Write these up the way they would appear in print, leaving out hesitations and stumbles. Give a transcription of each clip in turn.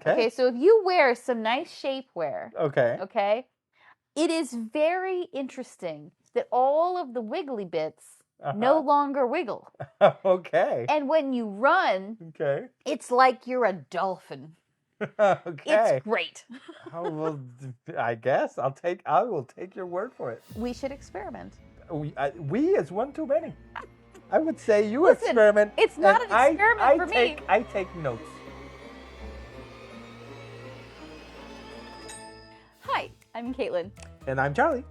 Okay, so if you wear some nice shapewear, Okay. it is very interesting that all of the wiggly bits no longer wiggle. Okay. And when you run, it's like you're a dolphin. Okay. It's great. Oh, well, I guess I will take your word for it. We should experiment. We is one too many. I would say you Listen, experiment. it's not an experiment for me. I take notes. Hi, I'm Caitlin. And I'm Charlie.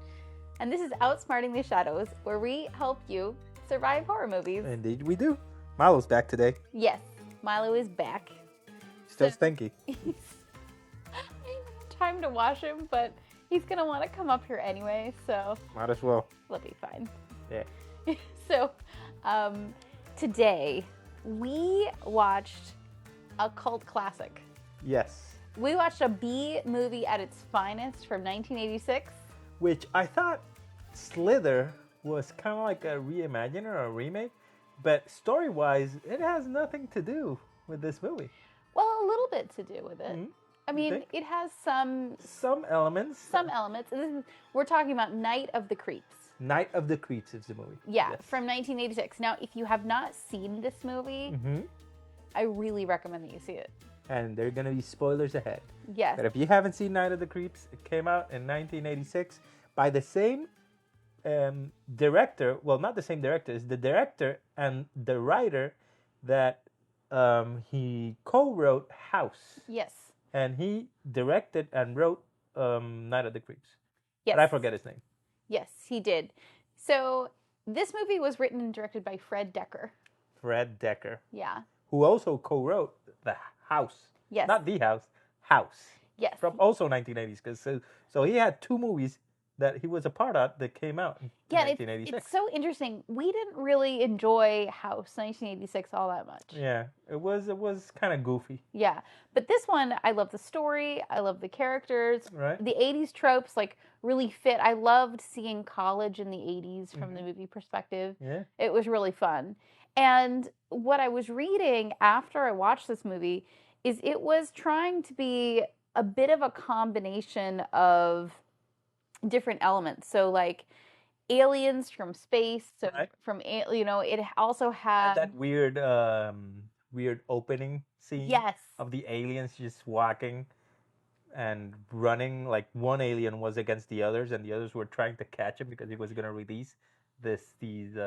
And this is Outsmarting the Shadows, where we help you survive horror movies. Indeed we do. Milo's back today. Yes, Milo is back. Still stinky. I don't have time to wash him, but he's going to want to come up here anyway, so... Might as well. We'll be fine. Yeah. So, today, we watched a cult classic. Yes. We watched a B movie at its finest from 1986. Which I thought Slither was kind of like a reimagining or a remake, but story-wise, it has nothing to do with this movie. Well, a little bit to do with it. Mm-hmm. I mean, it has some elements. Some elements. We're talking about Night of the Creeps. Night of the Creeps is the movie. Yeah, yes. From 1986. Now, if you have not seen this movie, I really recommend that you see it. And there are going to be spoilers ahead. Yes. But if you haven't seen Night of the Creeps, it came out in 1986 by the same director. Well, not the same director. It's the director and the writer that he co-wrote House. Yes. And he directed and wrote Night of the Creeps. Yes. But I forget his name. Yes, he did. So this movie was written and directed by Fred Dekker. Fred Dekker. Yeah. Who also co-wrote The House. Yes. Not The House. Yes. From also 1980s. So he had two movies that he was a part of that came out in 1986. It's so interesting. We didn't really enjoy House 1986 all that much. Yeah, it was kind of goofy. Yeah, but this one, I love the story. I love the characters. Right. The 80s tropes really fit. I loved seeing college in the 80s from the movie perspective. Yeah. It was really fun. And what I was reading after I watched this movie is it was trying to be a bit of a combination of different elements. So like aliens from space. So from it also had that weird opening scene. Yes. Of the aliens just walking and running. Like one alien was against the others, and the others were trying to catch him because he was going to release these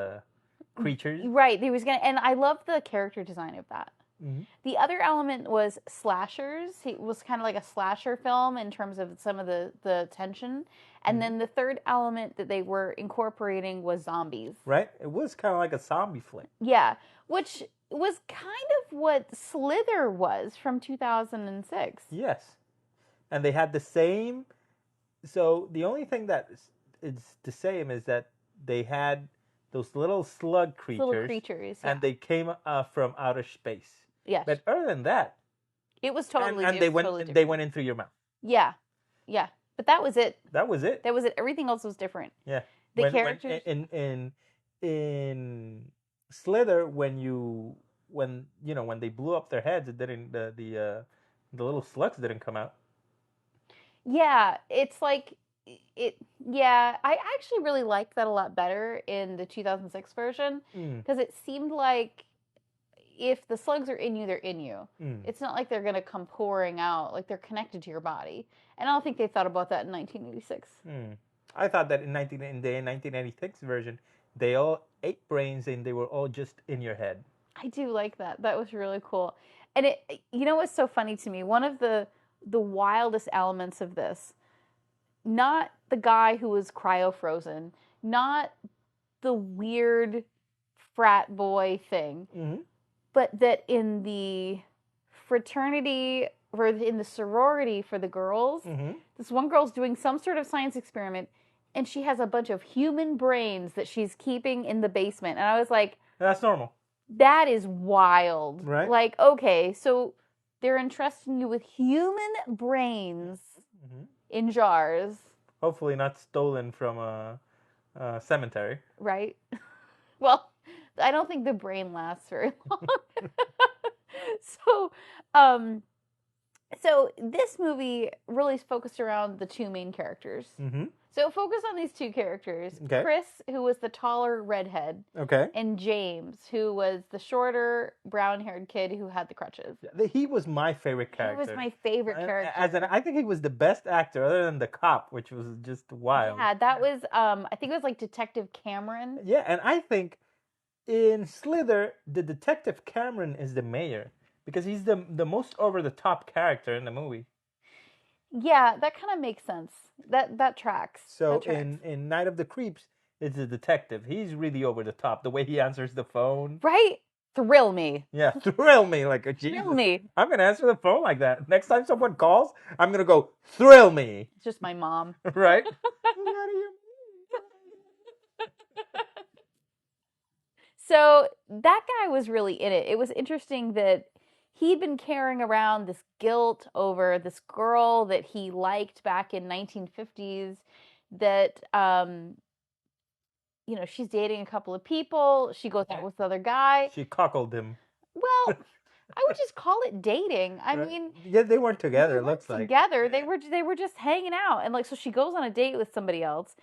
creatures. Right. He was gonna, and I love the character design of that. Mm-hmm. The other element was slashers. It was kind of like a slasher film in terms of some of the tension. And then the third element that they were incorporating was zombies. Right? It was kind of like a zombie flick. Yeah, which was kind of what Slither was from 2006. Yes. And they had the same... So the only thing that is the same is that they had those little slug creatures. Little creatures, yeah. And they came from outer space. Yes. But other than that... It was totally And they went in through your mouth. Yeah. Yeah. But that was it. That was it. That was it. Everything else was different. Yeah. The characters... In Slither, when they blew up their heads, it didn't... The little slugs didn't come out. Yeah. It's like... Yeah, I actually really liked that a lot better in the 2006 version because it seemed like if the slugs are in you, they're in you. It's not like they're going to come pouring out, like they're connected to your body. And I don't think they thought about that in 1986. I thought that in the 1986 version, they all ate brains and they were all just in your head. I do like that. That was really cool. And what's so funny to me? One of the wildest elements of this, not the guy who was cryo-frozen, not the weird frat boy thing, but that in the fraternity or in the sorority for the girls, this one girl's doing some sort of science experiment, and she has a bunch of human brains that she's keeping in the basement. And I was like... That's normal. That is wild. Right. Like, okay, so they're entrusting you with human brains in jars. Hopefully not stolen from a cemetery. Right. Well, I don't think the brain lasts very long. So, So this movie really is focused around the two main characters. Mm-hmm. So focus on these two characters. Okay. Chris, who was the taller redhead, Okay. and James, who was the shorter brown-haired kid who had the crutches. He was my favorite He character. was my favorite character. I think he was the best actor, other than the cop, which was just wild. Yeah, that was I think it was like Detective Cameron. Yeah, and I think in Slither, the detective Cameron is the mayor because he's the most over the top character in the movie. Yeah, that kind of makes sense. That tracks. So that tracks. in Night of the Creeps, it's the detective. He's really over the top. The way he answers the phone. Right? Thrill me. Yeah, thrill me like a Jesus. Thrill me. I'm gonna answer the phone like that. Next time someone calls, I'm gonna go thrill me. It's just my mom. Right? So that guy was really in it. It was interesting that he'd been carrying around this guilt over this girl that he liked back in 1950s that you know, she's dating a couple of people. She goes out with the other guy. She cockled him. Well, I would just call it dating. I mean, yeah, they weren't together. It looks like together. They were just hanging out, and like so she goes on a date with somebody else.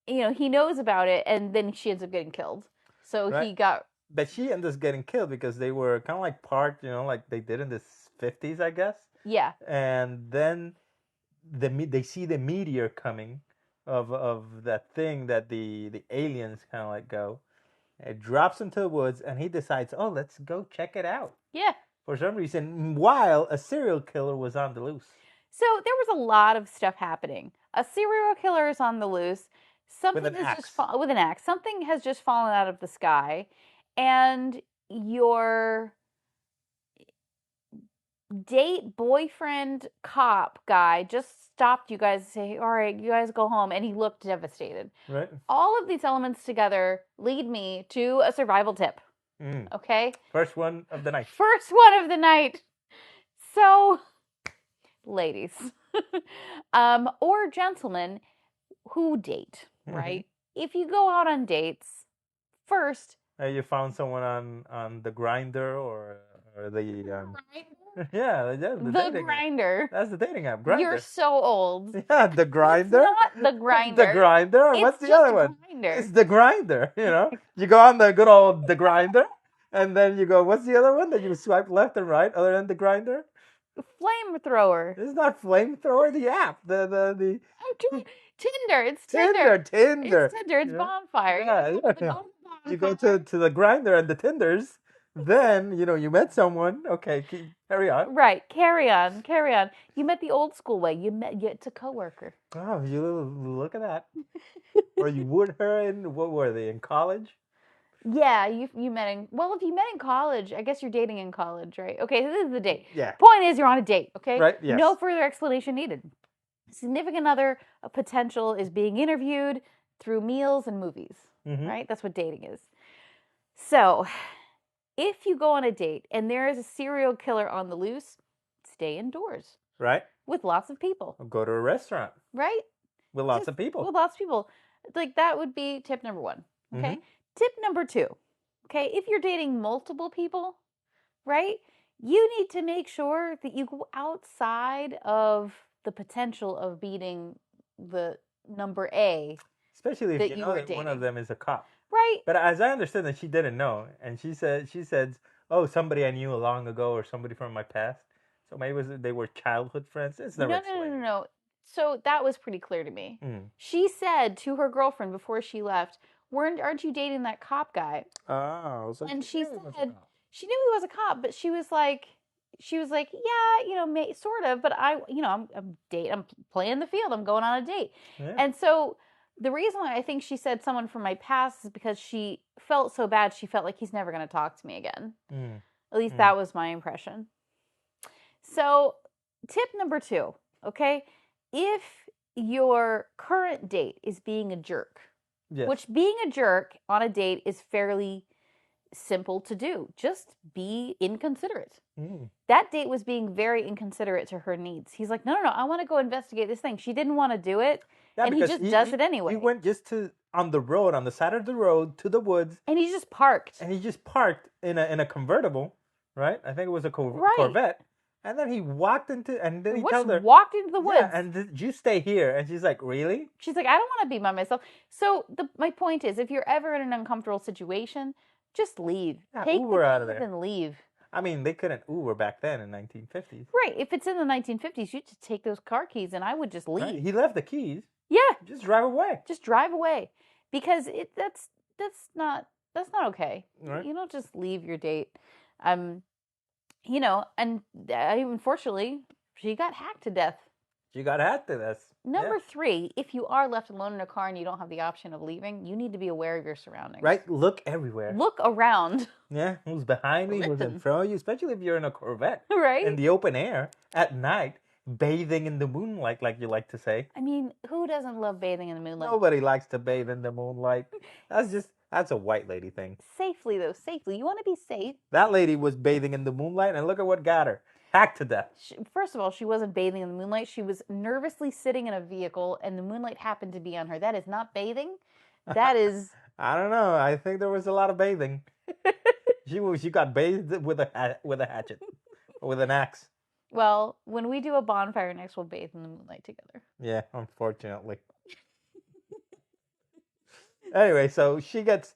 You know, he knows about it, and then she ends up getting killed. So he got. But she ends up getting killed because they were kind of like parked, you know, like they did in the 50s, I guess. Yeah. And then they see the meteor coming of that thing that the aliens kind of like go. It drops into the woods, and he decides, oh, let's go check it out. Yeah. For some reason, while a serial killer was on the loose. So there was a lot of stuff happening. A serial killer is on the loose. Something with an has axe. With an axe. Something has just fallen out of the sky, and your date boyfriend cop guy just stopped you guys to say, all right, you guys go home, and he looked devastated. Right. All of these elements together lead me to a survival tip. Okay? First one of the night. First one of the night. So, ladies, or gentlemen who date, right? If you go out on dates, first... you found someone on the Grinder or the... Yeah, the Grinder. That's the dating app, Grinder. You're so old. Yeah, the Grinder. It's not the Grinder. The Grinder. What's the other one? Grindr. It's the Grinder. You know, you go on the good old the Grinder, and then you go. What's the other one that you swipe left and right other than the Grinder? Flamethrower. It's not flamethrower. The app. The. Tinder. It's Tinder. Tinder. It's Tinder. It's bonfire. Yeah. You go to the Grinder and the Tinders. Then, you know, you met someone. Okay, carry on. Right, carry on. You met the old school way. It's a coworker. Oh, you look at that. Or you would her in, what were they, in college? Yeah, you met in, well, if you met in college, I guess you're dating in college, right? Okay, this is the date. Yeah. Point is, you're on a date, okay? Right, yes. No further explanation needed. Significant other potential is being interviewed through meals and movies, right? That's what dating is. So... if you go on a date and there is a serial killer on the loose, stay indoors. Right. With lots of people. Or go to a restaurant. Right. With lots of people. With lots of people. Like that would be tip number 1. Okay. Tip number 2. Okay. If you're dating multiple people, right, you need to make sure that you go outside of the potential of beating the number A. Especially if you know that one of them is a cop. Right. But as I understood that she didn't know. And she said, oh, somebody I knew long ago or somebody from my past. So maybe they were childhood friends. It's never explained. No. So that was pretty clear to me. She said to her girlfriend before she left, aren't you dating that cop guy? Oh. So and she said she knew he was a cop, but she was like, yeah, you know, sort of, but I'm playing the field. I'm going on a date. Yeah. And so the reason why I think she said someone from my past is because she felt so bad. She felt like he's never going to talk to me again. At least that was my impression. So tip number 2, okay? If your current date is being a jerk, which being a jerk on a date is fairly simple to do. Just be inconsiderate. That date was being very inconsiderate to her needs. He's like, no, I want to go investigate this thing. She didn't want to do it. Yeah, and he just does it anyway. He went just on the side of the road, to the woods. And he just parked. And he just parked in a convertible, right? I think it was a Corvette. And then he walked into, and then he Just told her, walked into the yeah, woods. and you stay here. And she's like, really? She's like, I don't want to be by myself. So my point is, if you're ever in an uncomfortable situation, just leave. Yeah, Take the Uber out of keys there. and leave. I mean, they couldn't Uber back then in 1950s. Right. If it's in the 1950s, you just take those car keys and I would just leave. Right? He left the keys. Yeah. Just drive away. Just drive away. Because that's not okay. Right. You don't just leave your date. You know, and unfortunately, she got hacked to death. She got hacked to this. Number 3, if you are left alone in a car and you don't have the option of leaving, you need to be aware of your surroundings. Right? Look everywhere. Look around. Yeah, who's behind me, who's in front of you, especially if you're in a Corvette. Right? In the open air, at night, bathing in the moonlight, like you like to say. I mean, who doesn't love bathing in the moonlight? Nobody likes to bathe in the moonlight. That's a white lady thing. Safely, though. Safely. You want to be safe. That lady was bathing in the moonlight, and look at what got her. Hacked to death. First of all, she wasn't bathing in the moonlight. She was nervously sitting in a vehicle, and the moonlight happened to be on her. That is not bathing. That is... I don't know. I think there was a lot of bathing. She got bathed with a hatchet, with an axe. Well, when we do a bonfire next, we'll bathe in the moonlight together. Yeah, unfortunately. Anyway, so she gets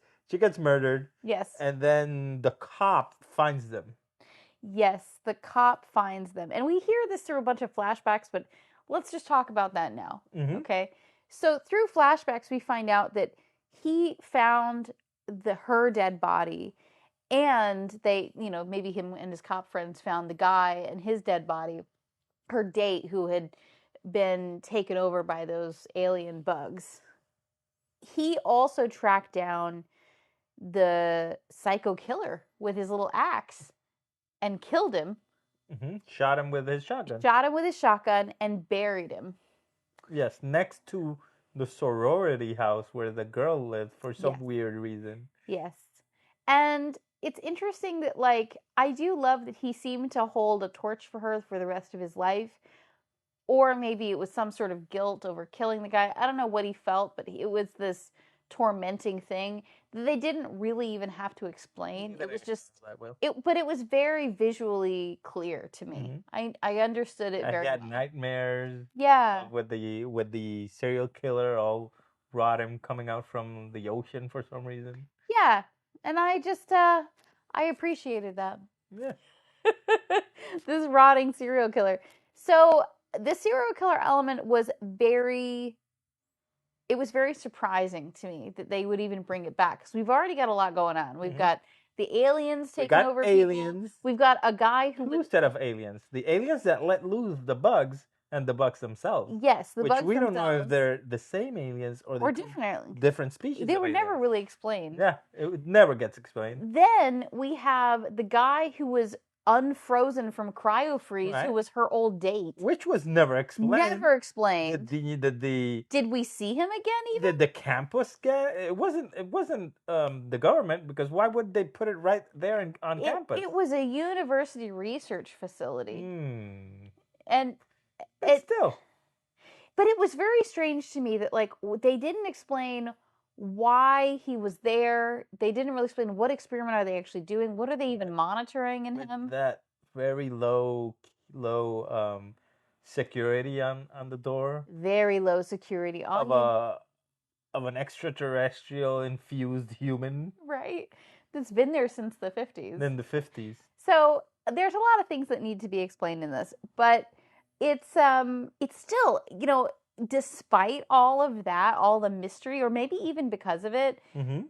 murdered. Yes. And then the cop finds them. Yes, the cop finds them. And we hear this through a bunch of flashbacks, but let's just talk about that now. Mm-hmm. Okay? So through flashbacks, we find out that he found her dead body, and they, you know, maybe him and his cop friends found the guy and his dead body, her date who had been taken over by those alien bugs. He also tracked down the psycho killer with his little axe and killed him. Mm-hmm. Shot him with his shotgun and buried him. Yes, next to the sorority house where the girl lived for some weird reason. Yes. And it's interesting that, like, I do love that he seemed to hold a torch for her for the rest of his life. Or maybe it was some sort of guilt over killing the guy. I don't know what he felt, but it was this tormenting thing that they didn't really even have to explain. It was just, but it was very visually clear to me. Mm-hmm. I understood it very well. I had well. nightmares. Yeah. With the serial killer all rotting coming out from the ocean for some reason. Yeah, and I just I appreciated that. Yeah. This rotting serial killer. So the serial killer element was very surprising to me that they would even bring it back, because we've already got a lot going on. We've got the aliens taking over aliens. People. We've got a guy who set of aliens. The aliens that let loose the bugs and the bugs themselves. Yes, the bugs themselves. Which we don't know if they're the same aliens or different species. They were never really explained. Yeah, it never gets explained. Then we have the guy who was unfrozen from cryo-freeze, who was her old date, which was never explained. Never explained. Did we see him again? Even did the campus get? It wasn't the government, because why would they put it right there on campus? It was a university research facility, and still. But it was very strange to me that, like, they didn't explain why he was there. They didn't really explain what experiment are they actually doing. What are they even monitoring in him? That very low security on the door. Very low security of an extraterrestrial infused human. Right. That's been there since the 50s. In the 50s. So there's a lot of things that need to be explained in this, but it's still, you know, despite all of that, all the mystery, or maybe even because of it,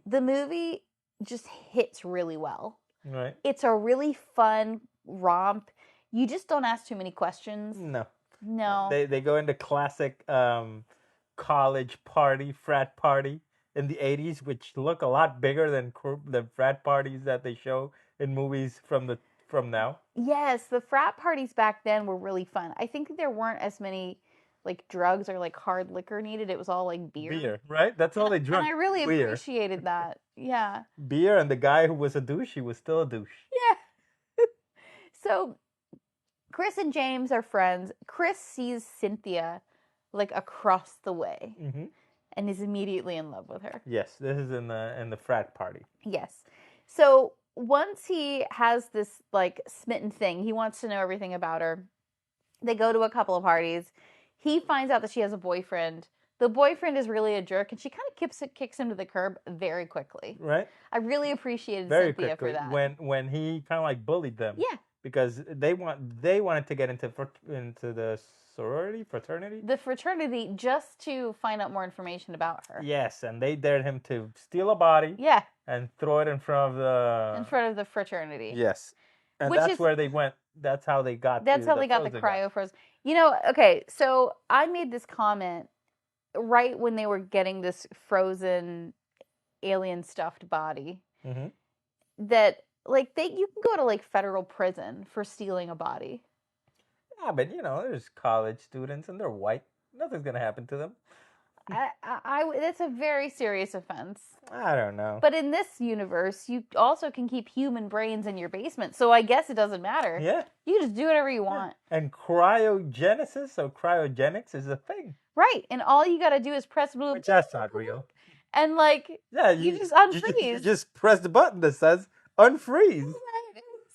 the movie just hits really well. Right. It's a really fun romp. You just don't ask too many questions. No. They go into classic college party, frat party in the 80s, which look a lot bigger than the frat parties that they show in movies from now. Yes, the frat parties back then were really fun. I think there weren't as many like drugs or like hard liquor needed. It was all like beer. Beer, right? That's all they drank. And I really appreciated that. Yeah. Beer, and the guy who was a douche, he was still a douche. Yeah. So Chris and James are friends. Chris sees Cynthia like across the way and is immediately in love with her. Yes, this is in the frat party. Yes. So once he has this like smitten thing, he wants to know everything about her. They go to a couple of parties. He finds out that she has a boyfriend. The boyfriend is really a jerk, and she kind of kicks him to the curb very quickly. Right? I really appreciated Very Cynthia for quickly that. when he kind of like bullied them Yeah, because they wanted to get into the fraternity. the fraternity just to find out more information about her. Yes, and they dared him to steal a body Yeah, and throw it in front of in the. front of the fraternity. Yes, and Which that's is where they went. That's how they got that's to how the they got the frozen guy. cryo frozen. You know, okay, so I made this comment right when they were getting this frozen alien stuffed body Mm-hmm. that like you can go to like federal prison for stealing a body. Yeah, but there's college students and they're white. Nothing's gonna happen to them. That's a very serious offense. I don't know. But in this universe, you also can keep human brains in your basement, so I guess it doesn't matter. Yeah. You can just do whatever you want. And cryogenesis or cryogenics is a thing. Right, and all you gotta do is press blue. Which that's not real. And like, Yeah, you just unfreeze. You just press the button that says unfreeze.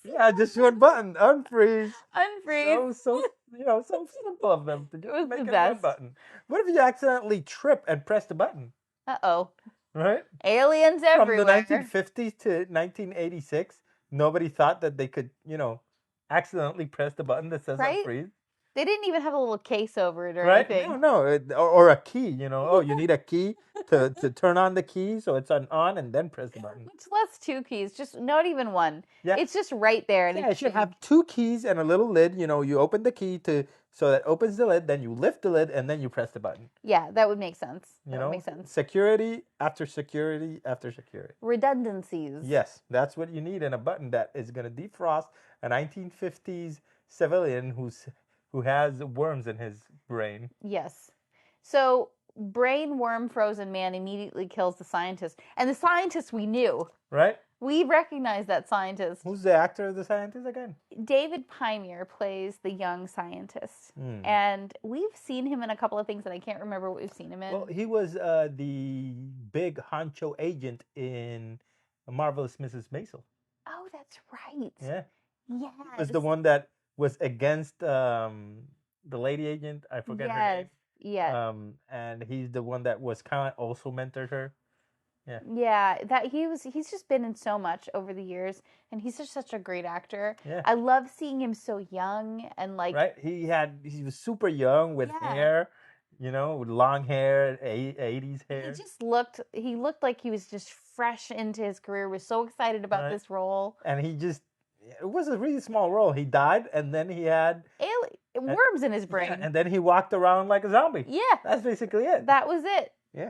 Yeah, just one button, unfreeze. Unfreeze. So so simple of them to just was make the it best. one button. What if you accidentally trip and press the button? Uh-oh. Right? Aliens everywhere. From the 1950s to 1986, nobody thought that they could, accidentally press the button that says Right? unfreeze. They didn't even have a little case over it or Right? anything. No, or a key. Oh, you need a key to turn on the key, so it's on and then press the button. Much less two keys, just not even one. Yeah. It's just right there. And Yeah, it should have two keys and a little lid. You open the key so that opens the lid, then you lift the lid, and then you press the button. Yeah, that would make sense. Would make sense. Security after security after security. Redundancies. Yes, that's what you need in a button that is going to defrost a 1950s civilian who has worms in his brain. Yes. So brain worm frozen man immediately kills the scientist. And the scientist we knew. Right? We recognized that scientist. Who's the actor of the scientist again? David Pymere plays the young scientist. And we've seen him in a couple of things that I can't remember what we've seen him in. Well, he was the big honcho agent in Marvelous Mrs. Maisel. Oh, that's right. Yeah. Yes. He was the one that was against the lady agent. I forget her name. Yes. And he's the one that was kind of also mentored her. Yeah. Yeah, he's just been in so much over the years, and he's just such a great actor. Yeah. I love seeing him so young and like right. He was super young with hair, with long hair, 80s hair. He looked like he was just fresh into his career. Was so excited about this role. And it was a really small role. He died, and then he had worms in his brain. Yeah, and then he walked around like a zombie. Yeah. That's basically it. That was it. Yeah.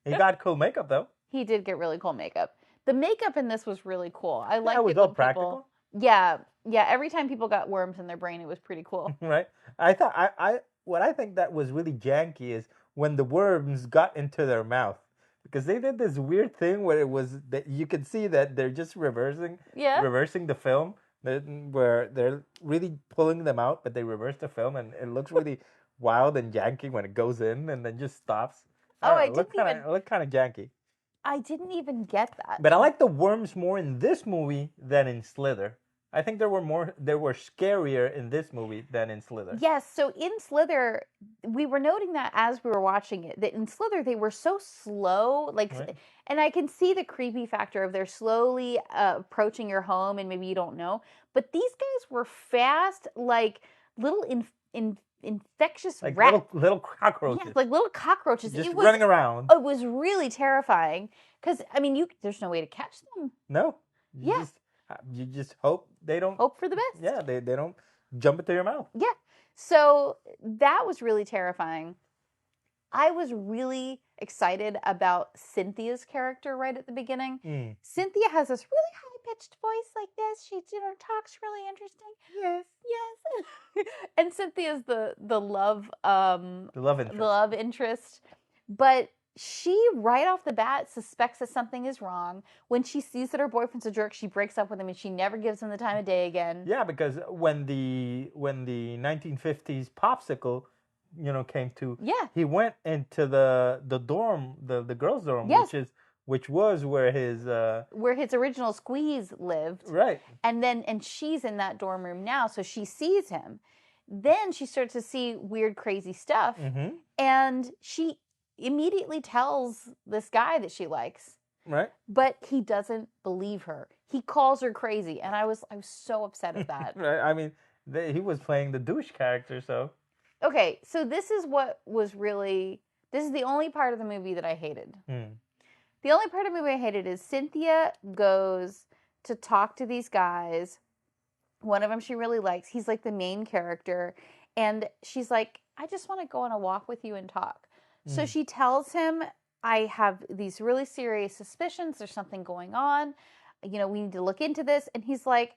He got cool makeup, though. He did get really cool makeup. The makeup in this was really cool. I liked it was all practical. Yeah. Every time people got worms in their brain, it was pretty cool. Right. What I think that was really janky is when the worms got into their mouth, because they did this weird thing where it was that you could see that they're just reversing the film, where they're really pulling them out, but they reverse the film, and it looks really wild and janky when it goes in and then just stops. It looked kind of janky. I didn't even get that. But I like the worms more in this movie than in Slither. I think they were scarier in this movie than in Slither. Yes, so in Slither, we were noting that as we were watching it, that in Slither they were so slow, and I can see the creepy factor of they're slowly approaching your home and maybe you don't know. But these guys were fast, like little infectious like rats. Little cockroaches. Yes, like little cockroaches. Just running around. It was really terrifying because, I mean, there's no way to catch them. No. You just hope they don't. Hope for the best. Yeah, they don't jump into your mouth. Yeah. So that was really terrifying. I was really excited about Cynthia's character right at the beginning. Cynthia has this really high-pitched voice like this. She talks really interesting. Yes. And Cynthia's the love interest. The love interest. But she right off the bat suspects that something is wrong. When she sees that her boyfriend's a jerk, she breaks up with him and she never gives him the time of day again. Yeah, because when the 1950s popsicle, came to, he went into the dorm, the girls' dorm, which was where his original squeeze lived. right. And she's in that dorm room now, so she sees him. Then she starts to see weird, crazy stuff, Mm-hmm. and she immediately tells this guy that she likes. Right. But he doesn't believe her. He calls her crazy, and I was so upset at that. Right. I mean, he was playing the douche character, so. Okay, so this is the only part of the movie that I hated. The only part of the movie I hated is Cynthia goes to talk to these guys. One of them she really likes. He's like the main character. And she's like, I just want to go on a walk with you and talk. So she tells him, I have these really serious suspicions. There's something going on. You know, we need to look into this. And he's like,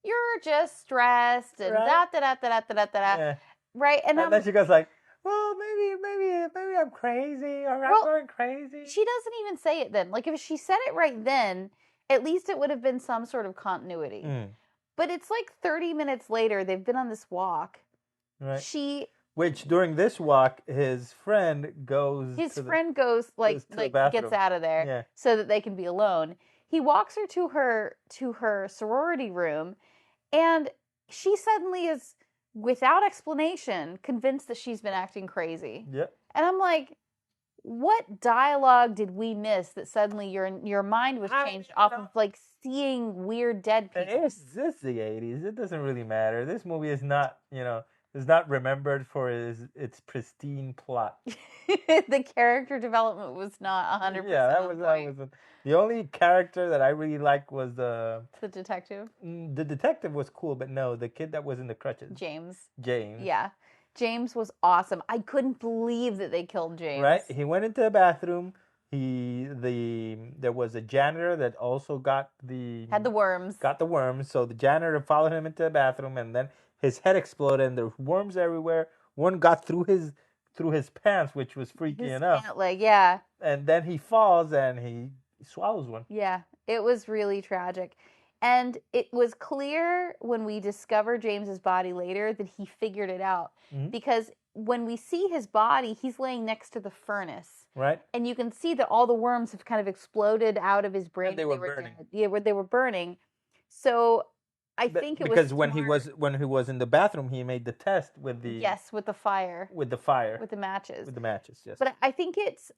you're just stressed and Right. da-da-da-da-da-da-da. Yeah. Right? And then she goes like, well, maybe I'm crazy, or I'm going crazy. She doesn't even say it then. Like, if she said it right then, at least it would have been some sort of continuity. But it's like 30 minutes later, they've been on this walk. Right. Which, during this walk, his friend goes... gets out of there so that they can be alone. He walks her to her sorority room, and she suddenly is, without explanation, convinced that she's been acting crazy. Yep. And I'm like, what dialogue did we miss that suddenly your mind was changed off of like seeing weird dead people? It's the 80s. It doesn't really matter. This movie is not, is not remembered for its pristine plot. The character development was not 100%. Yeah, that was the only character that I really liked was the detective. The detective was cool, but no, the kid that was in the crutches. James. Yeah. James was awesome. I couldn't believe that they killed James. Right? He went into the bathroom. There was a janitor that also had the worms. Got the worms. So the janitor followed him into the bathroom, and then his head exploded, and there were worms everywhere. One got through his pants, which was freaky enough. Pant leg, yeah. And then he falls and he swallows one. Yeah, it was really tragic. And it was clear when we discover James's body later that he figured it out. Because when we see his body, he's laying next to the furnace. Right. And you can see that all the worms have kind of exploded out of his brain. And they were burning. Dead. Yeah, they were burning. So I think it was because when he was in the bathroom, he made the test with the with the fire. With the fire. With the matches. With the matches, yes. But I think it's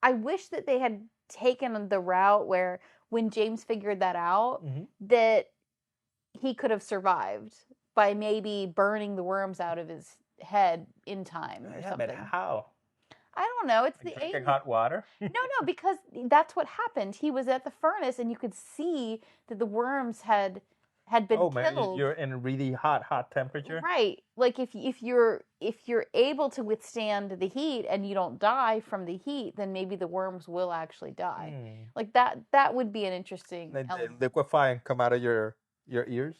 I wish that they had taken the route where when James figured that out, that he could have survived by maybe burning the worms out of his head in time or something. But how? I don't know. It's the 80s. Drinking hot water? No, because that's what happened. He was at the furnace, and you could see that the worms had been killed. Man, you're in a really hot temperature. Right. Like if you're able to withstand the heat and you don't die from the heat, then maybe the worms will actually die. Like that would be an interesting element. They liquefy and come out of your ears.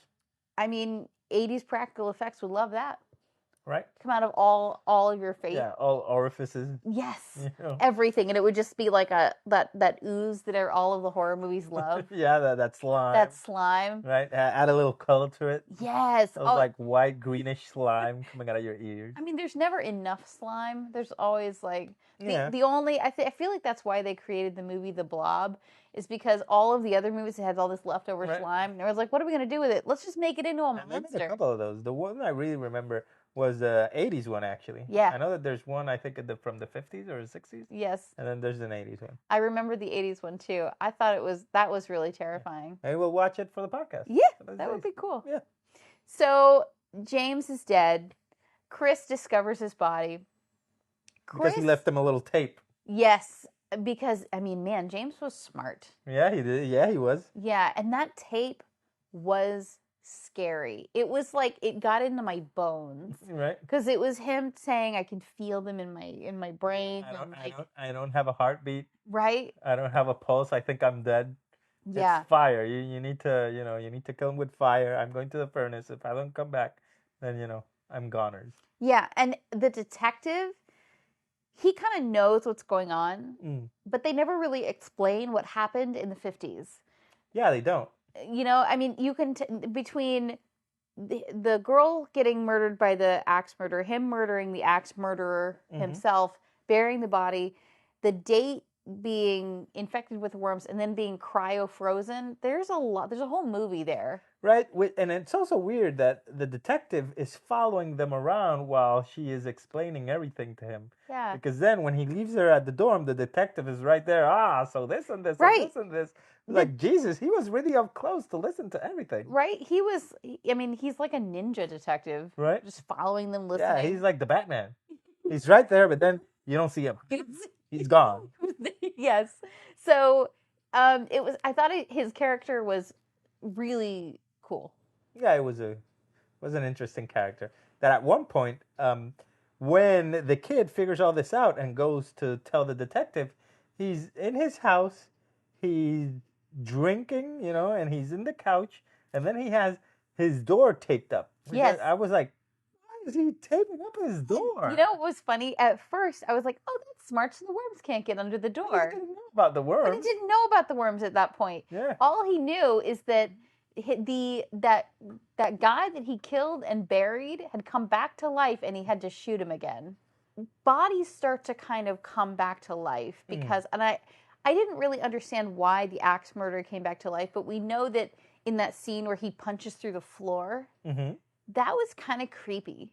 I mean, 80s practical effects would love that. Right. Come out of all of your face. Yeah, all orifices. Yes. Everything. And it would just be like that ooze that all of the horror movies love. Yeah, that slime. That slime. Right. Add a little color to it. Yes. It was like white, greenish slime coming out of your ears. I mean, there's never enough slime. There's always like the only I feel like that's why they created the movie The Blob, is because all of the other movies had all this leftover slime, and I was like, what are we gonna do with it? Let's just make it into a monster. A couple of those. The one I really remember was the 80s one, actually. Yeah. I know that there's one, I think, from the 50s or 60s. Yes. And then there's an 80s one. I remember the 80s one, too. I thought that was really terrifying. Maybe we'll watch it for the podcast. Yeah, that would be cool. Yeah. So, James is dead. Chris discovers his body. Because he left him a little tape. Yes, because, I mean, man, James was smart. Yeah, he did. Yeah, he was. Yeah, and that tape was scary. It was like it got into my bones, right? Because it was him saying, "I can feel them in my brain." I don't have a heartbeat. Right. I don't have a pulse. I think I'm dead. Yeah. It's fire. You need to kill him with fire. I'm going to the furnace. If I don't come back, then I'm goners. Yeah, and the detective, he kind of knows what's going on, but they never really explain what happened in the 50s. Yeah, they don't. I mean, you can between the girl getting murdered by the axe murderer, him murdering the axe murderer himself, burying the body, the date being infected with worms and then being cryo-frozen, there's a whole movie there. Right? And it's also weird that the detective is following them around while she is explaining everything to him. Yeah. Because then when he leaves her at the dorm, the detective is right there. So this and this Right. and this and this. Like, Jesus, he was really up close to listen to everything. Right? I mean, he's like a ninja detective. Right? Just following them, listening. Yeah, he's like the Batman. He's right there, but then you don't see him. He's gone. Yes. So I thought his character was really cool. Yeah, it was an interesting character. That at one point, when the kid figures all this out and goes to tell the detective, he's in his house, he's drinking, and he's in the couch, and then he has his door taped up. Yes. I was like, why is he taping up his door? You know what was funny? At first, I was like, oh, that's smart, so the worms can't get under the door. He didn't know about the worms. But he didn't know about the worms at that point. Yeah. All he knew is that that guy that he killed and buried had come back to life, and he had to shoot him again. Bodies start to kind of come back to life because, and I didn't really understand why the axe murderer came back to life, but we know that in that scene where he punches through the floor, that was kind of creepy.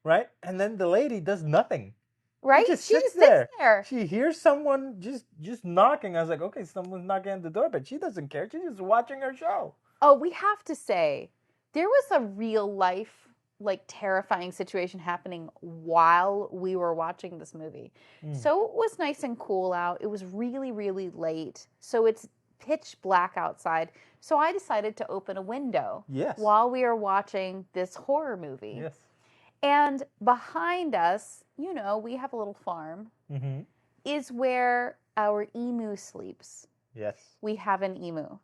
Right? And then the lady does nothing. Right? She just sits there. She hears someone just knocking. I was like, okay, someone's knocking at the door, but she doesn't care. She's just watching her show. Oh, we have to say, there was a real life, like, terrifying situation happening while we were watching this movie. So it was nice and cool out. It was really, really late. So it's pitch black outside. So I decided to open a window while we were watching this horror movie. Yes. And behind us, we have a little farm, is where our emu sleeps. Yes. We have an emu.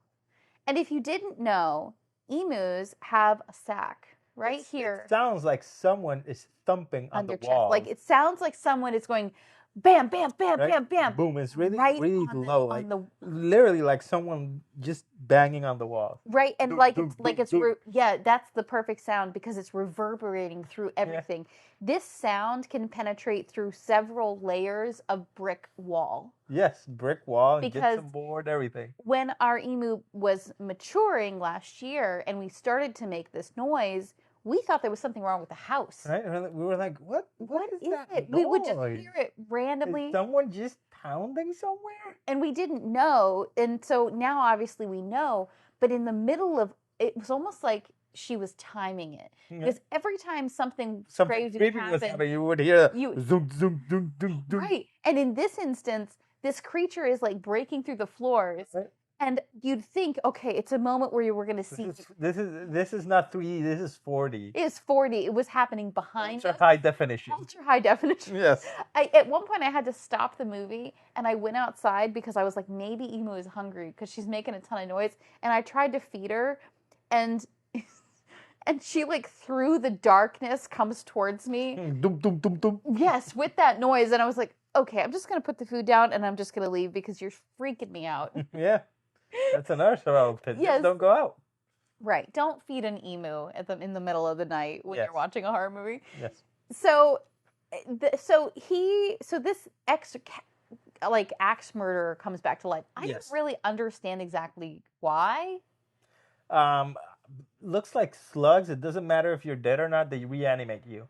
And if you didn't know, emus have a sack right here. It sounds like someone is thumping on the wall. Like, it sounds like someone is going bam, bam, bam, right? bam, bam. Boom. It's really, right really low. Literally like someone just banging on the wall. Right. And that's the perfect sound because it's reverberating through everything. Yeah. This sound can penetrate through several layers of brick wall. Yes, brick wall, and get some board, everything. When our emu was maturing last year and we started to make this noise, we thought there was something wrong with the house. Right? We were like, what is that noise? We would just hear it randomly. Is someone just pounding somewhere? And we didn't know. And so now obviously we know. But in the middle of it was almost like she was timing it. Because every time something crazy would happen, you would hear zoom, zoom, zoom, zoom, zoom. Right. And in this instance, this creature is like breaking through the floors. Right. And you'd think, okay, it's a moment where you were going to see. This is not 3D. This is 4D. It is 4D. It was happening behind us. Ultra high definition. Ultra high definition. Yes. At one point, I had to stop the movie, and I went outside because I was like, maybe Emu is hungry because she's making a ton of noise. And I tried to feed her, and she, like, through the darkness comes towards me. Dum, dum, dum, dum. Yes, with that noise. And I was like, okay, I'm just going to put the food down, and I'm just going to leave because you're freaking me out. Yeah. That's an arsenal tip. Yes. Just don't go out. Right. Don't feed an emu in the middle of the night when you're watching a horror movie. Yes. So this axe murderer comes back to life. I didn't really understand exactly why. Looks like slugs. It doesn't matter if you're dead or not. They reanimate you.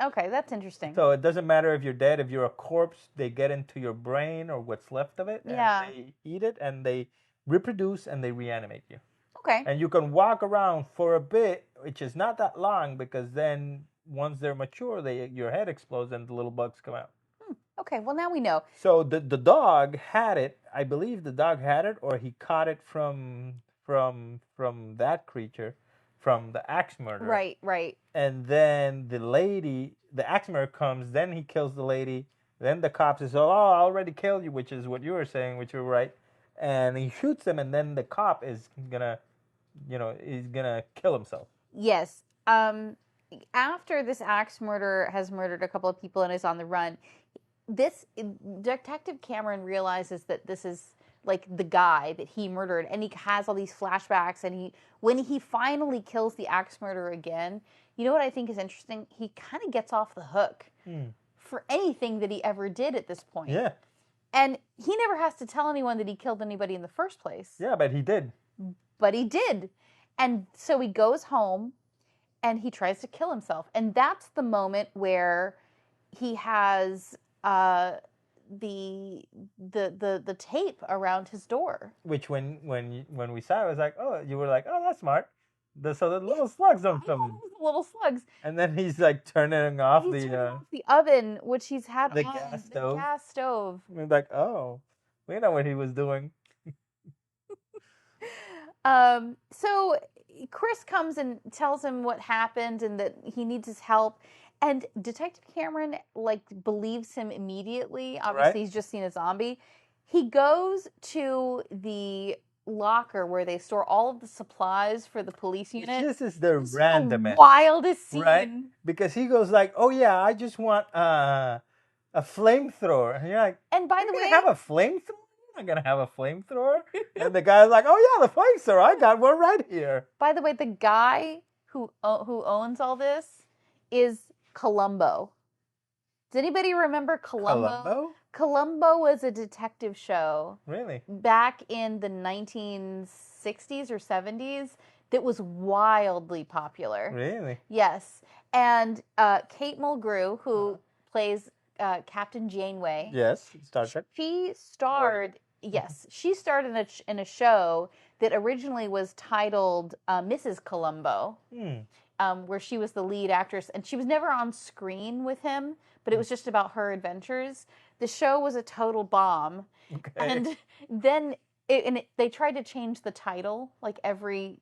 Okay, that's interesting. So it doesn't matter if you're dead. If you're a corpse, they get into your brain or what's left of it. And they eat it and they reproduce and they reanimate you. Okay. And you can walk around for a bit, which is not that long because then once they're mature, your head explodes and the little bugs come out. Okay, well now we know. So the dog had it. I believe the dog had it, or he caught it from that creature. From the axe murderer. Right. And then the axe murderer comes, then he kills the lady, then the cop says, oh, I already killed you, which is what you were saying, which you were right. And he shoots him, and then the cop is gonna kill himself. Yes. After this axe murderer has murdered a couple of people and is on the run, this Detective Cameron realizes that this is like the guy that he murdered, and he has all these flashbacks, and when he finally kills the axe murderer again, you know what I think is interesting? He kind of gets off the hook for anything that he ever did at this point. Yeah. And he never has to tell anyone that he killed anybody in the first place. Yeah, but he did. But he did. And so he goes home and he tries to kill himself. And that's the moment where he has the tape around his door. Which when we saw it, was like, oh, you were like, oh, that's smart. So the little slugs don't come. Little slugs. And then he's like turning off He's turning off the oven, which he's had the on gas the stove. gas stove. We're like, oh, we know what he was doing. So Chris comes and tells him what happened and that he needs his help. And Detective Cameron like believes him immediately. Obviously, Right. he's just seen a zombie. He goes to the locker where they store all of the supplies for the police unit. This is the This is random the wildest scene. right? Because he goes like, oh yeah, I just want a flamethrower. And you're like, And by you're the gonna way, have a flamethrower? I'm not gonna have a flamethrower. And the guy's like, oh yeah, the flamethrower. I got one right here. by the way, the guy who owns all this is Columbo. Does anybody remember Columbo? Columbo? Columbo was a detective show Really? back in the 1960s or 70s that was wildly popular. Really? Yes. And Kate Mulgrew, who plays Captain Janeway, Yes. Star Trek. she starred. Yes, she starred in a show that originally was titled Mrs. Columbo, where she was the lead actress, and she was never on screen with him, but it was just about her adventures. The show was a total bomb, Okay. and then they tried to change the title like every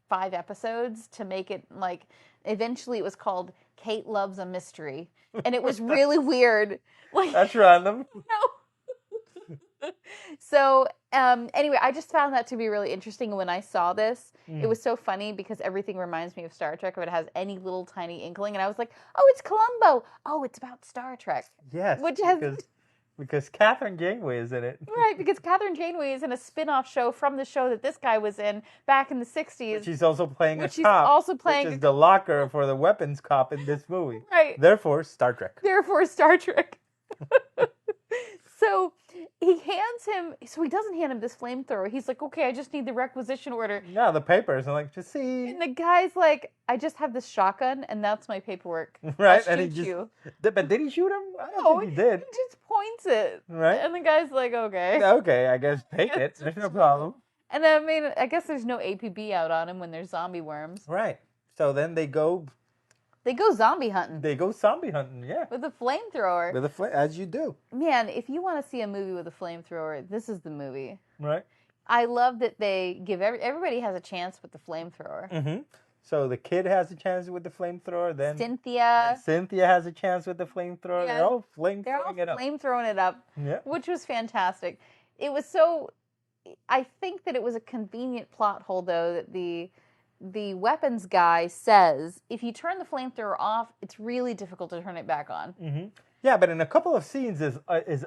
5 episodes to make it like. Eventually, it was called Kate Loves a Mystery, and it was really weird. Like, That's random. no. So anyway, I just found that to be really interesting. When I saw this, it was so funny because everything reminds me of Star Trek if it has any little tiny inkling. And I was like, oh, it's Columbo. Oh, it's about Star Trek. Yes. Which has because Catherine Janeway is in it. right, because Catherine Janeway is in a spin-off show from the show that this guy was in back in the 60s. She's also playing Which a she's cop, also playing which is the locker for the weapons cop in this movie. Right. Therefore, Star Trek. Therefore, Star Trek. So he hands him, so he doesn't hand him this flamethrower. He's like, okay, I just need the requisition order. Yeah, the papers. I'm like, just see. And the guy's like, I just have this shotgun and that's my paperwork. Right? I'll And he shoot just. you. But did he shoot him? I don't No, think he did. He just points it. Right? And the guy's like, okay. Okay, I guess take it. There's no problem. And I mean, I guess there's no APB out on him when there's zombie worms. Right. So then they go zombie hunting. They go zombie hunting, yeah. With a flamethrower. With a as you do. Man, if you want to see a movie with a flamethrower, this is the movie. Right. I love that they give everybody has a chance with the flamethrower. Mm-hmm. So the kid has a chance with the flamethrower. Then Cynthia has a chance with the flamethrower. Yeah. They're all flamethrowing it up. Flamethrowing it up, Yeah. which was fantastic. It was so. I think that it was a convenient plot hole, though, that the weapons guy says if you turn the flamethrower off, it's really difficult to turn it back on. Mm-hmm. Yeah, but in a couple of scenes is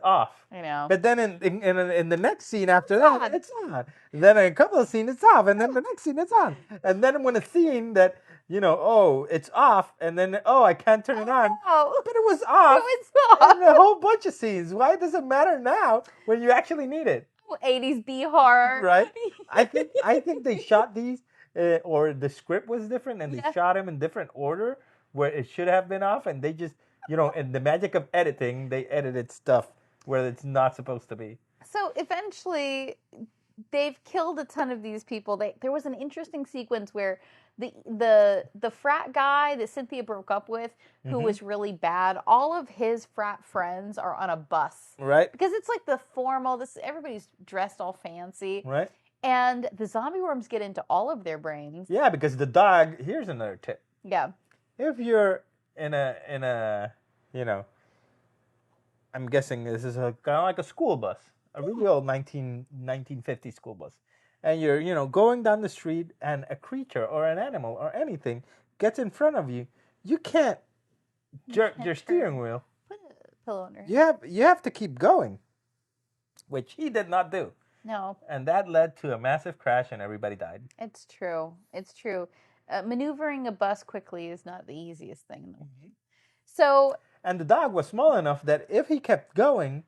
off. I know. But then in the next scene after that, it's on. Then in a couple of scenes, it's off, and then the next scene, it's on. And then when a scene that it's off, and then I can't turn it on. Oh, But it was off. It was off. In a whole bunch of scenes. Why does it matter now when you actually need it? 80s B horror. Right. I think they shot these, or the script was different, and they shot them in different order where it should have been off, and they just. In the magic of editing, they edited stuff where it's not supposed to be. So eventually, they've killed a ton of these people. There was an interesting sequence where the frat guy that Cynthia broke up with, who was really bad, all of his frat friends are on a bus. Right. Because it's like the formal, everybody's dressed all fancy. Right. And the zombie worms get into all of their brains. Yeah, because the dog, here's another tip. Yeah. If you're in a I'm guessing this is kind of like a school bus, a really old 1950 school bus. And you're, going down the street and a creature or an animal or anything gets in front of you, you can't jerk your steering wheel. Put a pillow under it. You have to keep going, which he did not do. No. And that led to a massive crash and everybody died. It's true. It's true. Maneuvering a bus quickly is not the easiest thing. So. And the dog was small enough that if he kept going,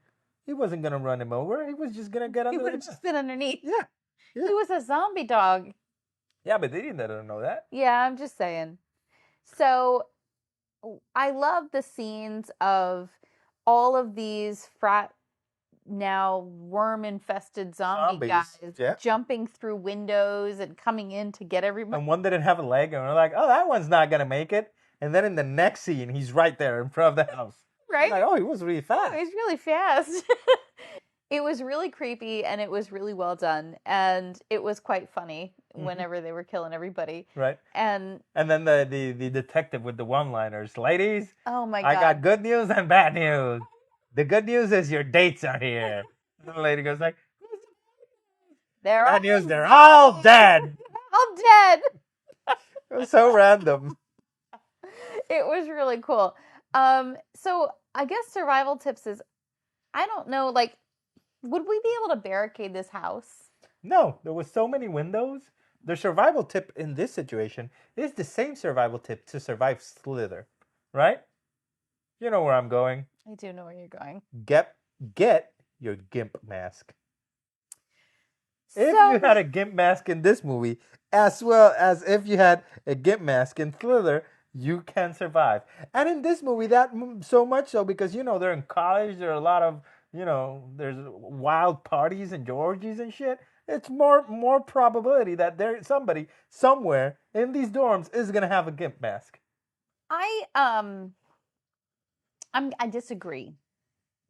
He wasn't gonna run him over. He was just gonna get He under would the have just desk. been underneath. Yeah. Yeah. He was a zombie dog. Yeah, but they didn't let her know that. Yeah, I'm just saying. So I love the scenes of all of these now worm infested zombie Zombies. guys Yeah. jumping through windows and coming in to get everybody. And one didn't have a leg, and we're like, oh, that one's not gonna make it. And then in the next scene, he's right there in front of the house. Right? Like, oh, he was really fast. Oh, he's really fast. It was really creepy and it was really well done. And it was quite funny whenever they were killing everybody. Right. And then the detective with the one-liners. Ladies, oh my I God. got good news and bad news. The good news is your dates are here. And the lady goes like, bad news, they're all dead. All dead. It was so random. It was really cool. So I guess survival tips is, I don't know, like, would we be able to barricade this house? No, there was so many windows. The survival tip in this situation is the same survival tip to survive Slither, right? You know where I'm going. I do know where you're going. Get your GIMP mask. If So, you had a GIMP mask in this movie, as well as if you had a GIMP mask in Slither, you can survive. And in this movie, that so much so because they're in college. There are a lot of there's wild parties and orgies and shit. It's more probability that there somebody somewhere in these dorms is gonna have a GIMP mask. I disagree.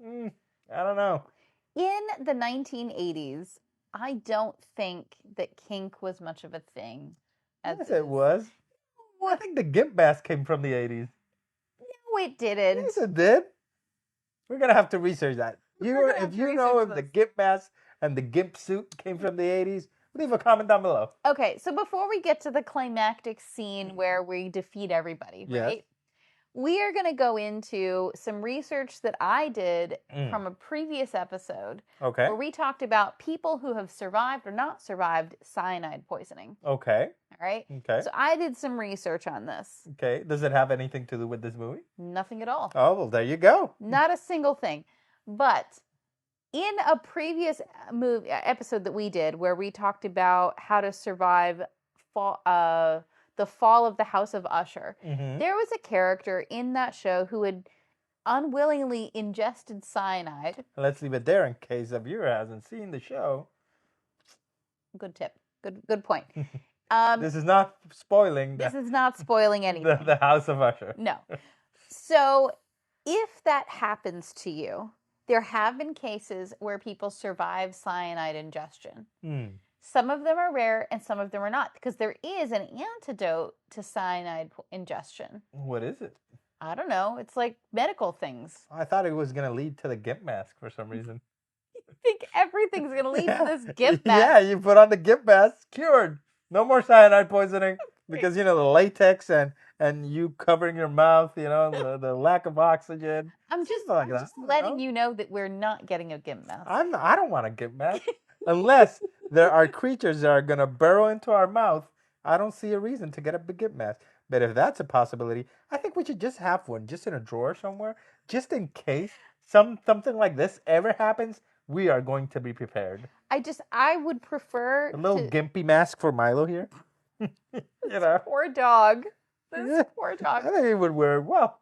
I don't know. In the 1980s, I don't think that kink was much of a thing. Yes, it was. I think the GIMP mask came from the 80s. No, it didn't. Yes, it did. We're gonna have to research that. If you know if the GIMP mask and the GIMP suit came from the 80s, leave a comment down below. Okay, so before we get to the climactic scene where we defeat everybody, right? Yes. We are going to go into some research that I did from a previous episode. Okay. Where we talked about people who have survived or not survived cyanide poisoning. Okay. All right? Okay. So I did some research on this. Okay. Does it have anything to do with this movie? Nothing at all. Oh, well, there you go. Not a single thing. But in a previous episode that we did where we talked about how to survive the fall of the House of Usher, there was a character in that show who had unwillingly ingested cyanide. Let's leave it there in case a viewer hasn't seen the show. Good tip. Good point. This is not spoiling. This is not spoiling anything. The House of Usher. No. So if that happens to you, there have been cases where people survive cyanide ingestion. Some of them are rare and some of them are not, because there is an antidote to cyanide ingestion. What is it? I don't know. It's like medical things. I thought it was going to lead to the GIMP mask for some reason. You think everything's going to lead to this GIMP mask? Yeah, you put on the GIMP mask, cured. No more cyanide poisoning because, the latex and you covering your mouth, the lack of oxygen. I'm just just letting you know that we're not getting a GIMP mask. I don't want a GIMP mask. Unless there are creatures that are going to burrow into our mouth, I don't see a reason to get a GIMP mask. But if that's a possibility, I think we should just have one just in a drawer somewhere, just in case something like this ever happens. We are going to be prepared. I would prefer a little gimpy mask for Milo here. Poor dog. This poor dog. I think he would wear it well.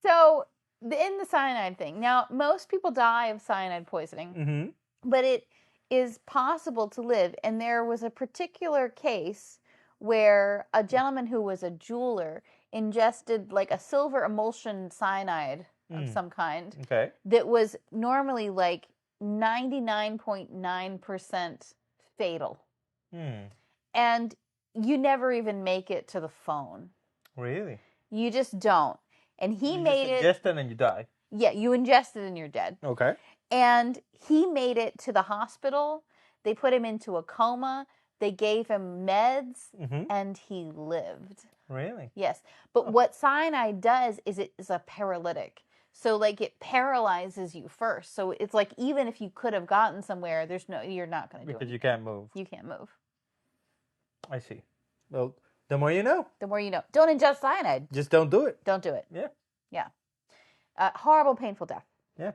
So in the cyanide thing, now most people die of cyanide poisoning, but it is possible to live. And there was a particular case where a gentleman who was a jeweler ingested like a silver emulsion cyanide of some kind that was normally like 99.9% fatal. And you never even make it to the phone. Really? You just don't. And he made it. Ingest it and you die. Yeah, you ingest it and you're dead. Okay. And he made it to the hospital. They put him into a coma. They gave him meds, and he lived. Really? Yes. But what cyanide does is it is a paralytic. So, like, it paralyzes you first. So it's like even if you could have gotten somewhere, you're not going to do it. Because you can't move. You can't move. I see. Well, the more you know. The more you know. Don't ingest cyanide. Just don't do it. Don't do it. Yeah. Yeah. Horrible, painful death. Yeah.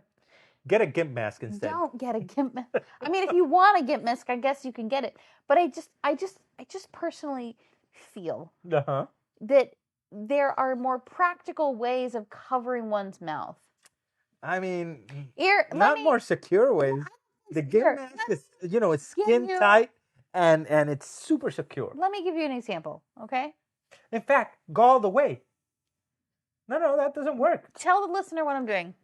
Get a GIMP mask instead. Don't get a GIMP mask. I mean, if you want a GIMP mask, I guess you can get it. But I just personally feel Uh-huh. that there are more practical ways of covering one's mouth. I mean, Here, not more secure ways. The GIMP mask is, it's skin tight and it's super secure. Let me give you an example, okay? In fact, go all the way. No, that doesn't work. Tell the listener what I'm doing.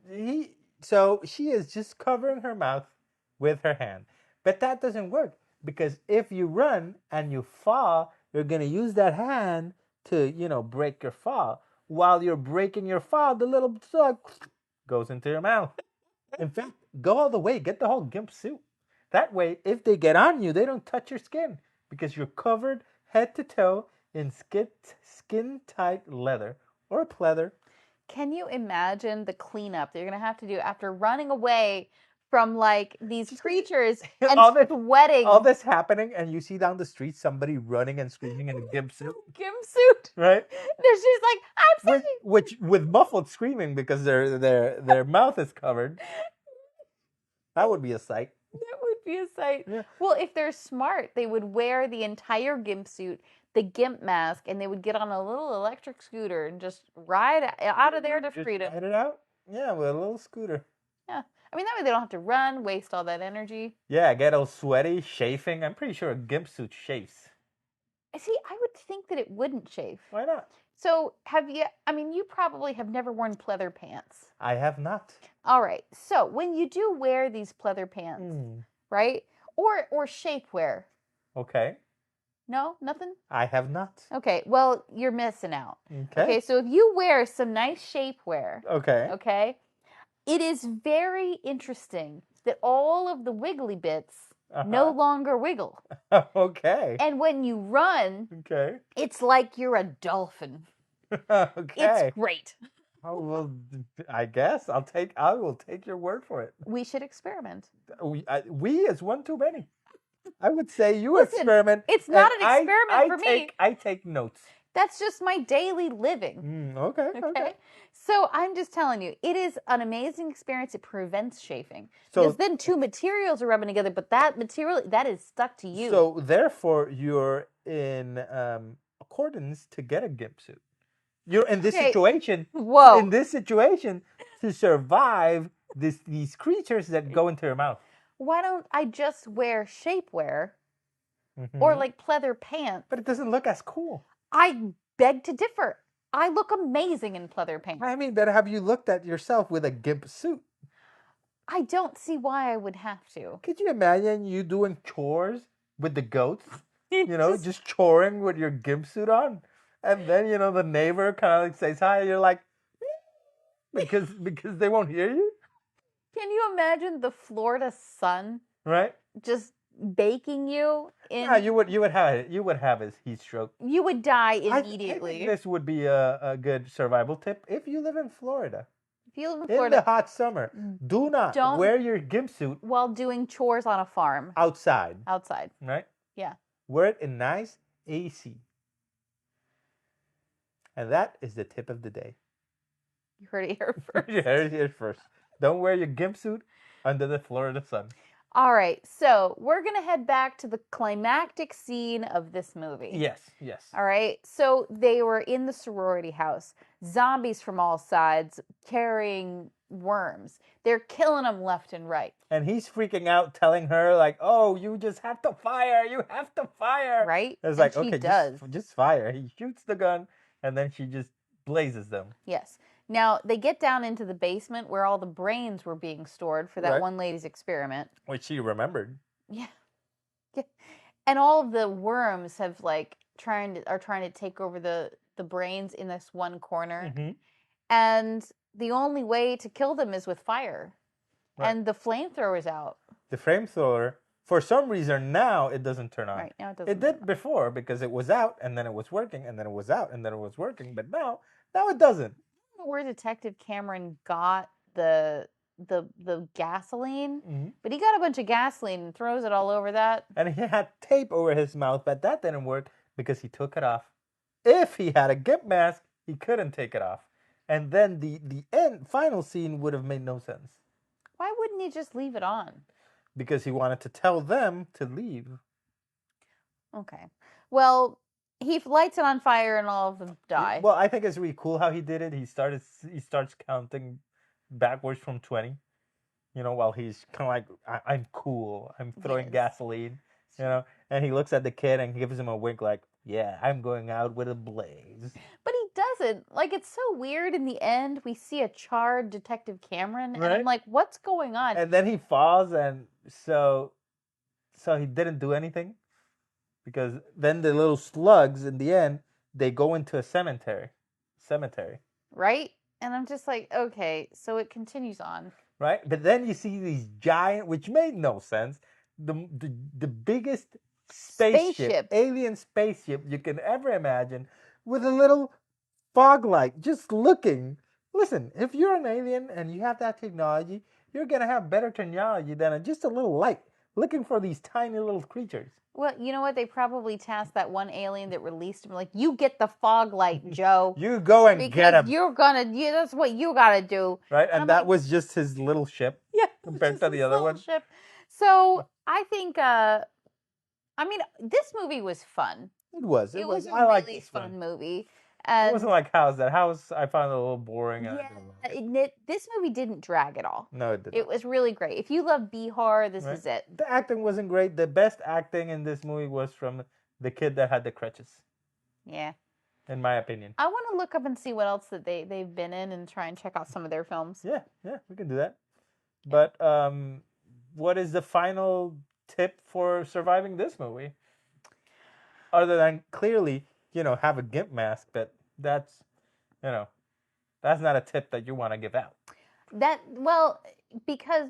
So she is just covering her mouth with her hand. But that doesn't work because if you run and you fall, you're going to use that hand to, break your fall. While you're breaking your fall, the little slug goes into your mouth. In fact, go all the way. Get the whole GIMP suit. That way, if they get on you, they don't touch your skin because you're covered head to toe in skin-tight leather or pleather. Can you imagine the cleanup that you're going to have to do after running away from like these creatures and sweating? All this happening, and you see down the street somebody running and screaming in a GIMP suit. GIMP suit, right? They're just like, I'm sorry. With muffled screaming because their mouth is covered. That would be a sight. That would be a sight. Yeah. Well, if they're smart, they would wear the entire GIMP suit, the GIMP mask, and they would get on a little electric scooter and just ride out of there to freedom. Ride it out? Yeah, with a little scooter. Yeah. I mean, that way they don't have to run, waste all that energy. Yeah, get all sweaty, chafing. I'm pretty sure a GIMP suit chafes. See, I would think that it wouldn't chafe. Why not? So, you probably have never worn pleather pants. I have not. All right. So, when you do wear these pleather pants, right? Or shapewear. Okay. No? Nothing? I have not. Okay. Well, you're missing out. Okay. So, if you wear some nice shapewear. Okay. It is very interesting that all of the wiggly bits no longer wiggle. Okay. And when you run, it's like you're a dolphin. Okay. It's great. Oh, well, I guess I will take your word for it. We should experiment. We is one too many. I would say you experiment. It's not an experiment for me. I take notes. That's just my daily living. Okay. So I'm just telling you, it is an amazing experience. It prevents chafing. Because then two materials are rubbing together, but that material, that is stuck to you. So therefore, you're in accordance to get a GIMP suit. You're in this situation. Whoa. In this situation, to survive these creatures that go into your mouth. Why don't I just wear shapewear or like pleather pants? But it doesn't look as cool. I beg to differ. I look amazing in pleather pants. I mean, but have you looked at yourself with a GIMP suit? I don't see why I would have to. Could you imagine you doing chores with the goats? Just choring with your GIMP suit on? And then, the neighbor kind of like says hi, you're like, because they won't hear you? Can you imagine the Florida sun? Right? Just baking you in. Yeah, you would have his heat stroke. You would die immediately. I think this would be a good survival tip if you live in Florida. If you live in Florida, in the hot summer, don't wear your GIMP suit while doing chores on a farm. Outside. Right? Yeah. Wear it in nice AC. And that is the tip of the day. You heard it here first. You heard it here first. Don't wear your GIMP suit under the Florida sun. All right, so we're going to head back to the climactic scene of this movie. Yes. All right, so they were in the sorority house. Zombies from all sides carrying worms. They're killing them left and right. And he's freaking out, telling her, like, oh, you just have to fire. You have to fire. Right? It's like, okay, just fire. He shoots the gun, and then she just blazes them. Yes. Now, they get down into the basement where all the brains were being stored for that one lady's experiment. Which she remembered. Yeah. And all of the worms have, like, trying to take over the brains in this one corner. Mm-hmm. And the only way to kill them is with fire. Right. And the flamethrower is out. The flamethrower, for some reason, now it doesn't turn on. Right, now it doesn't. It did before because it was out, and then it was working, and then it was out, and then it was working. But now it doesn't. Where Detective Cameron got the gasoline, but he got a bunch of gasoline and throws it all over that. And he had tape over his mouth, but that didn't work because he took it off. If he had a GIMP mask, he couldn't take it off. And then the final scene would have made no sense. Why wouldn't didn't he just leave it on? Because he wanted to tell them to leave. Okay. Well, he lights it on fire and all of them die. Well, I think it's really cool how he did it. He starts counting backwards from 20. While he's kind of like, I'm cool. I'm throwing gasoline. And he looks at the kid and gives him a wink, like, yeah, I'm going out with a blaze. But he doesn't. Like, it's so weird. In the end, we see a charred Detective Cameron, and I'm Right? like, what's going on? And then he falls, and so he didn't do anything, because then the little slugs in the end, they go into a cemetery. Right? And I'm just like, okay, so it continues on. Right? But then you see these giant, which made no sense, the biggest spaceship, alien spaceship you can ever imagine, with a little fog light just looking. Listen, if you're an alien and you have that technology, you're going to have better technology than just a little light looking for these tiny little creatures. Well, you know what? They probably tasked that one alien that released him, like, you get the fog light, Joe. You go and get him. That's what you gotta do. Right? And that was just his little ship. Yeah. Compared to the other one. Ship. So I think, this movie was fun. It was. It was a I liked really this fun one. movie. It wasn't like House. That House I found a little boring. This movie didn't drag at all. No, it didn't. It was really great. If you love B-horror, this is it. The acting wasn't great. The best acting in this movie was from the kid that had the crutches. Yeah. In my opinion. I want to look up and see what else that they've been in and try and check out some of their films. Yeah, we can do that. But what is the final tip for surviving this movie? Other than clearly, have a GIMP mask, but that's not a tip that you want to give out. Because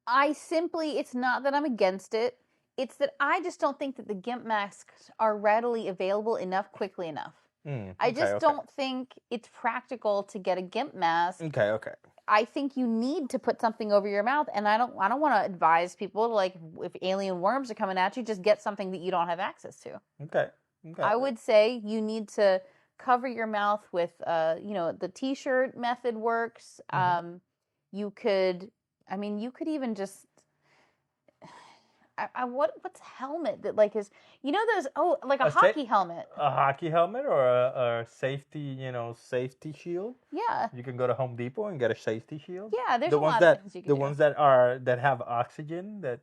it's not that I'm against it. It's that I just don't think that the GIMP masks are readily available quickly enough. I just don't think it's practical to get a GIMP mask. Okay. I think you need to put something over your mouth, and I don't want to advise people to, like, if alien worms are coming at you, just get something that you don't have access to. Okay. I would say you need to cover your mouth with, the T-shirt method works. Mm-hmm. You could even just. What's helmet that, like, is, those, like a hockey helmet. A hockey helmet or a safety, safety shield. Yeah. You can go to Home Depot and get a safety shield. Yeah, there's a lot of things you can do. The ones that have oxygen that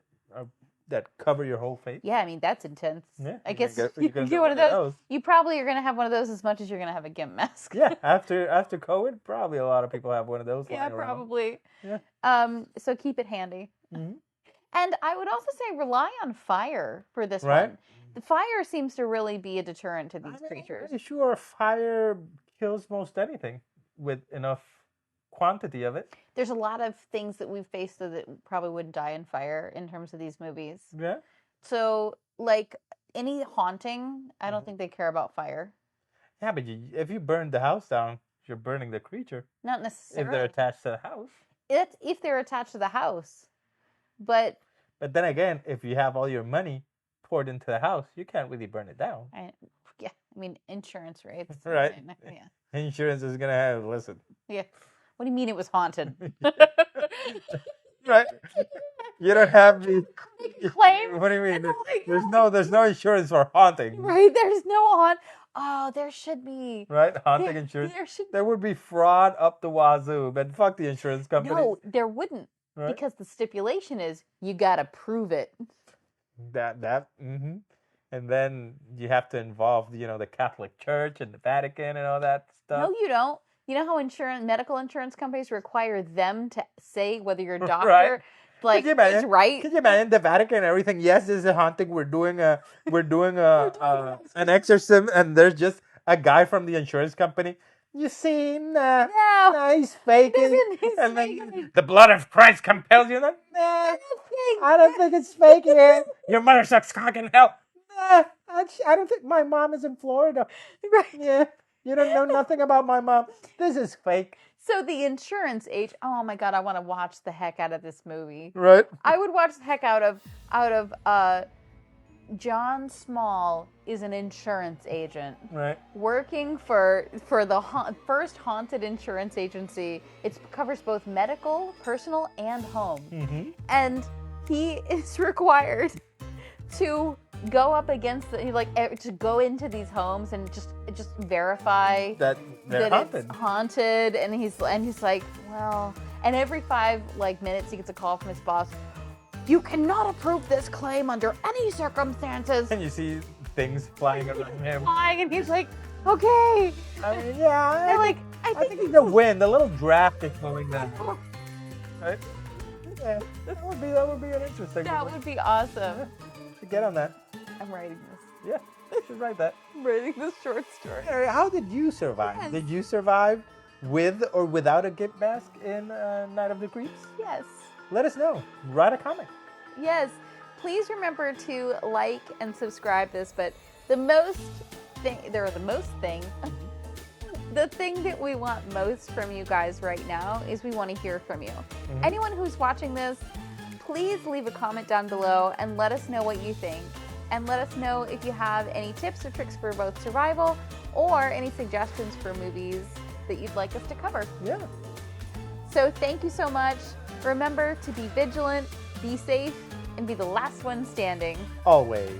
cover your whole face. Yeah, that's intense. Yeah. I guess you can get one of those. You probably are going to have one of those as much as you're going to have a GIMP mask. Yeah, after COVID, probably a lot of people have one of those. Yeah, probably. Yeah. So keep it handy. Mm-hmm. And I would also say rely on fire for this one. The fire seems to really be a deterrent to these creatures. I'm pretty sure fire kills most anything with enough quantity of it. There's a lot of things that we've faced that probably wouldn't die in fire in terms of these movies. Yeah. So, like, any haunting, I don't think they care about fire. Yeah, but if you burn the house down, you're burning the creature. Not necessarily. If they're attached to the house. If they're attached to the house. But then again, if you have all your money poured into the house, you can't really burn it down. Insurance rates. Right. Yeah. Insurance is going to listen. Yeah. What do you mean it was haunted? Right. You don't have the claim. What do you mean? There's no insurance for haunting. Right. There's no Oh, there should be. Right? Haunting insurance. There would be fraud up the wazoo, but fuck the insurance company. No, there wouldn't. Right? Because the stipulation is you got to prove it. Mm-hmm. And then you have to involve, the Catholic Church and the Vatican and all that stuff. No, you don't. You know how medical insurance companies require them to say whether your doctor, right. Is right? Could you imagine the Vatican and everything? Yes, this is a haunting. We're doing an an exorcism, and there's just a guy from the insurance company. You see, no, he's faking. Then the blood of Christ compels you. I don't think it's faking it. Your mother sucks cock in hell. I don't think my mom is in Florida. Right. Yeah. You don't know nothing about my mom. This is fake. So the insurance agent, oh my God, I want to watch the heck out of this movie. Right. I would watch the heck out of John Small is an insurance agent Right. working for the first haunted insurance agency. It covers both medical, personal, and home. Mm-hmm. And he is required to go up against to go into these homes and just verify That they're haunted. it's haunted. And he's like, well, and every 5 minutes he gets a call from his boss. You cannot approve this claim under any circumstances. And you see things flying around him. Flying, and he's like, okay. I mean, yeah. I think he's the wind. The little draft is blowing that. Right? Yeah. That would be an interesting. That would be awesome. Should get on that. I'm writing this. Yeah. You should write that. I'm writing this short story. Hey, how did you survive? Yes. Did you survive with or without a GIMP mask in Night of the Creeps? Yes. Let us know. Write a comment. Yes. Please remember to like and subscribe this, but the thing that we want most from you guys right now is we want to hear from you. Mm-hmm. Anyone who's watching this, please leave a comment down below and let us know what you think. And let us know if you have any tips or tricks for both survival or any suggestions for movies that you'd like us to cover. Yeah. So thank you so much. Remember to be vigilant, be safe, and be the last one standing. Always.